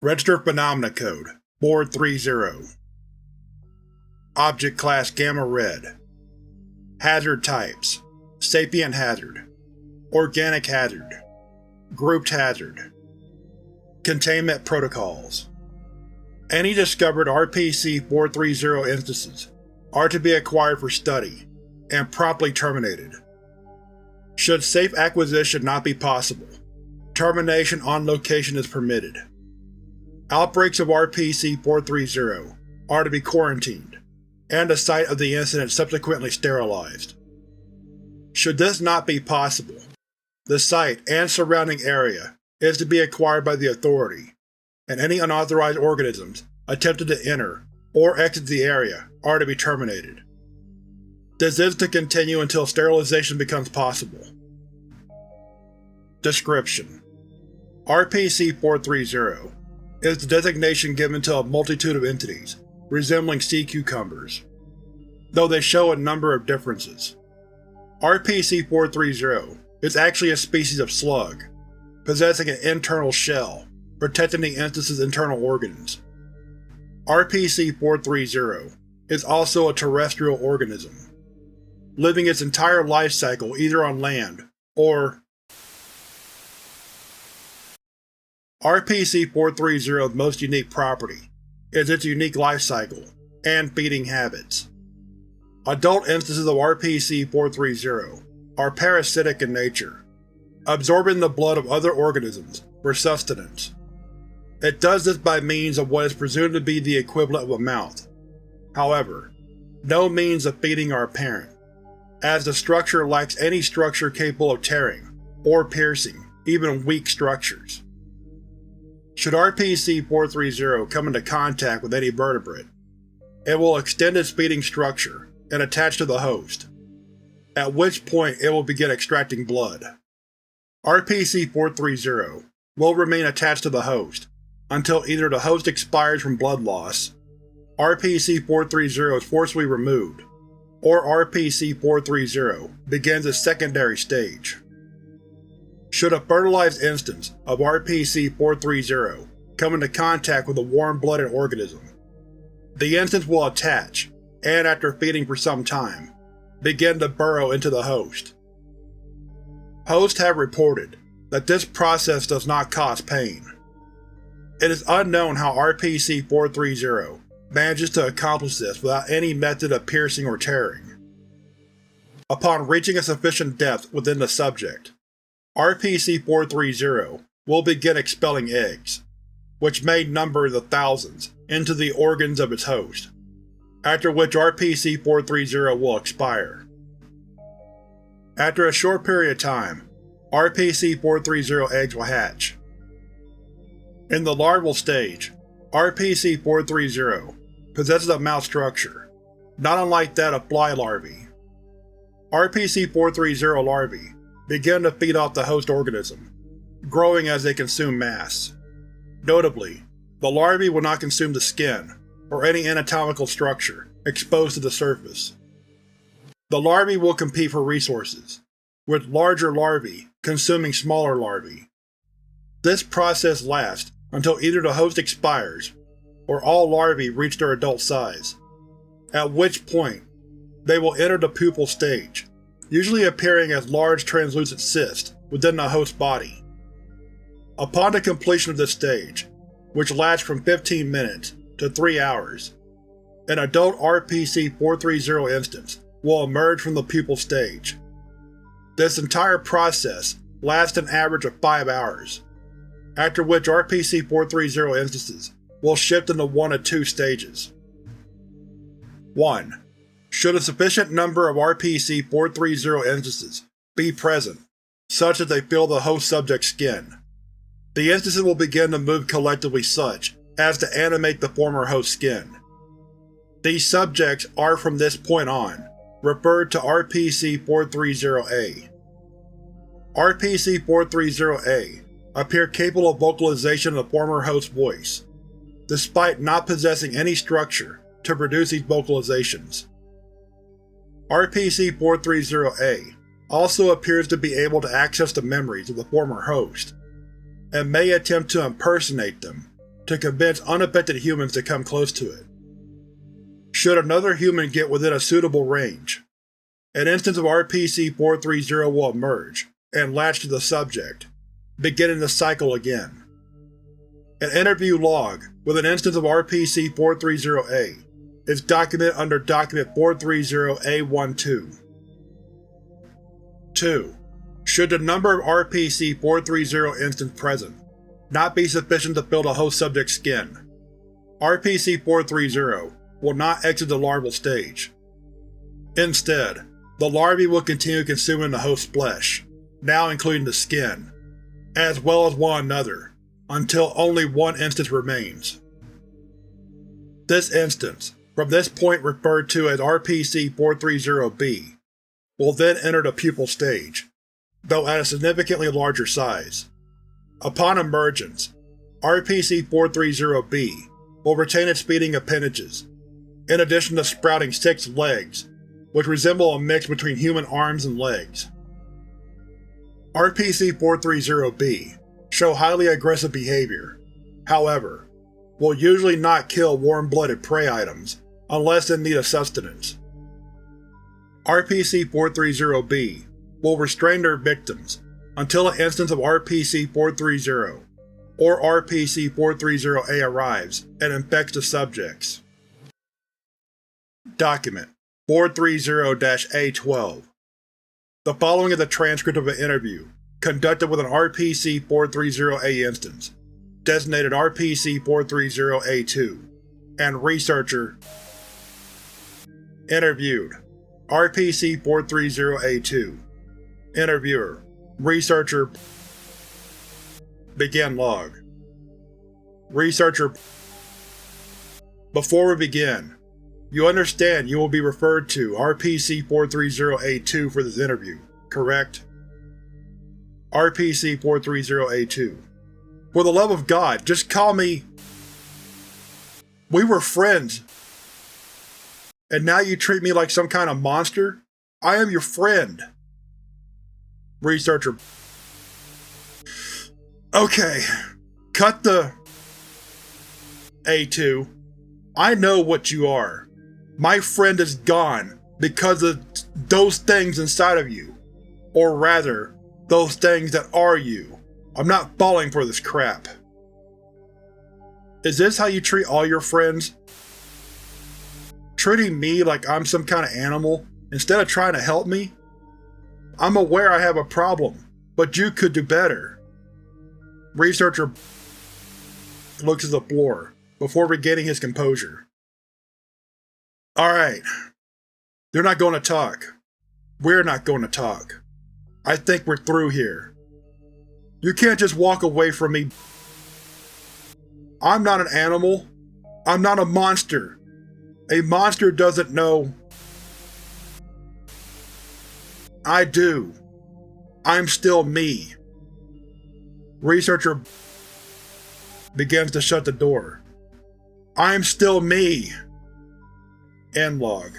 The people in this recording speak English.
Registered Phenomena Code Board 30. Object Class Gamma Red. Hazard Types: Sapient Hazard, Organic Hazard, Grouped Hazard. Containment Protocols. Any discovered RPC-430 instances are to be acquired for study and promptly terminated. Should safe acquisition not be possible, termination on location is permitted. Outbreaks of RPC-430 are to be quarantined, and the site of the incident subsequently sterilized. Should this not be possible, the site and surrounding area is to be acquired by the Authority, and any unauthorized organisms attempting to enter or exit the area are to be terminated. This is to continue until sterilization becomes possible. Description: RPC-430 is the designation given to a multitude of entities resembling sea cucumbers, though they show a number of differences. RPC-430 is actually a species of slug, possessing an internal shell protecting the instance's internal organs. RPC-430 is also a terrestrial organism, living its entire life cycle either on land or… RPC-430's most unique property is its unique life cycle and feeding habits. Adult instances of RPC-430 are parasitic in nature, absorbing the blood of other organisms for sustenance. It does this by means of what is presumed to be the equivalent of a mouth. However, no means of feeding are apparent, as the structure lacks any structure capable of tearing or piercing even weak structures. Should RPC-430 come into contact with any vertebrate, it will extend its feeding structure and attach to the host, at which point it will begin extracting blood. RPC-430 will remain attached to the host until either the host expires from blood loss, RPC-430 is forcibly removed, or RPC-430 begins its secondary stage. Should a fertilized instance of RPC-430 come into contact with a warm-blooded organism, the instance will attach and, after feeding for some time, begin to burrow into the host. Hosts have reported that this process does not cause pain. It is unknown how RPC-430 manages to accomplish this without any method of piercing or tearing. Upon reaching a sufficient depth within the subject, RPC-430 will begin expelling eggs, which may number in the thousands, into the organs of its host, after which RPC-430 will expire. After a short period of time, RPC-430 eggs will hatch. In the larval stage, RPC-430 possesses a mouth structure, not unlike that of fly larvae. RPC-430 larvae begin to feed off the host organism, growing as they consume mass. Notably, the larvae will not consume the skin or any anatomical structure exposed to the surface. The larvae will compete for resources, with larger larvae consuming smaller larvae. This process lasts until either the host expires or all larvae reach their adult size, at which point they will enter the pupal stage, usually appearing as large translucent cysts within the host body. Upon the completion of this stage, which lasts from 15 minutes to 3 hours, an adult RPC-430 instance will emerge from the pupal stage. This entire process lasts an average of 5 hours, after which RPC-430 instances will shift into one of two stages. 1. Should a sufficient number of RPC-430 instances be present, such that they fill the host subject's skin, the instances will begin to move collectively such as to animate the former host skin. These subjects are from this point on referred to RPC-430-A. RPC-430-A appear capable of vocalization of the former host's voice, despite not possessing any structure to produce these vocalizations. RPC-430-A also appears to be able to access the memories of the former host, and may attempt to impersonate them to convince unaffected humans to come close to it. Should another human get within a suitable range, an instance of RPC-430 will emerge and latch to the subject, beginning the cycle again. An interview log with an instance of RPC-430-A is documented under Document 430-A12. 2. Should the number of RPC-430 instances present not be sufficient to fill the host subject's skin, RPC-430 will not exit the larval stage. Instead, the larvae will continue consuming the host's flesh, now including the skin, as well as one another, until only one instance remains. This instance, from this point referred to as RPC-430-B, will then enter the pupal stage, though at a significantly larger size. Upon emergence, RPC-430-B will retain its feeding appendages, in addition to sprouting 6 legs, which resemble a mix between human arms and legs. RPC-430-B show highly aggressive behavior, however, will usually not kill warm-blooded prey items unless in need of sustenance. RPC-430-B will restrain their victims until an instance of RPC-430 or RPC-430-A arrives and infects the subjects. Document 430-A12. The following is a transcript of an interview conducted with an RPC-430-A instance, designated RPC-430-A2, and researcher. Interviewed: RPC-430-A2. Interviewer: Researcher. Begin log. Researcher: Before we begin, you understand you will be referred to RPC-430-A2 for this interview, correct? RPC-430-A2. For the love of God, just call me… We were friends. And now you treat me like some kind of monster? I am your friend. Researcher: Okay, cut the… A2. I know what you are. My friend is gone because of those things inside of you. Or rather, those things that are you. I'm not falling for this crap. Is this how you treat all your friends? Treating me like I'm some kind of animal instead of trying to help me? I'm aware I have a problem, but you could do better. Researcher looks at the floor before regaining his composure. Alright. They're not going to talk. We're not going to talk. I think we're through here. You can't just walk away from me. I'm not an animal. I'm not a monster. A monster doesn't know. I do. I'm still me. Researcher begins to shut the door. I'm still me. End log.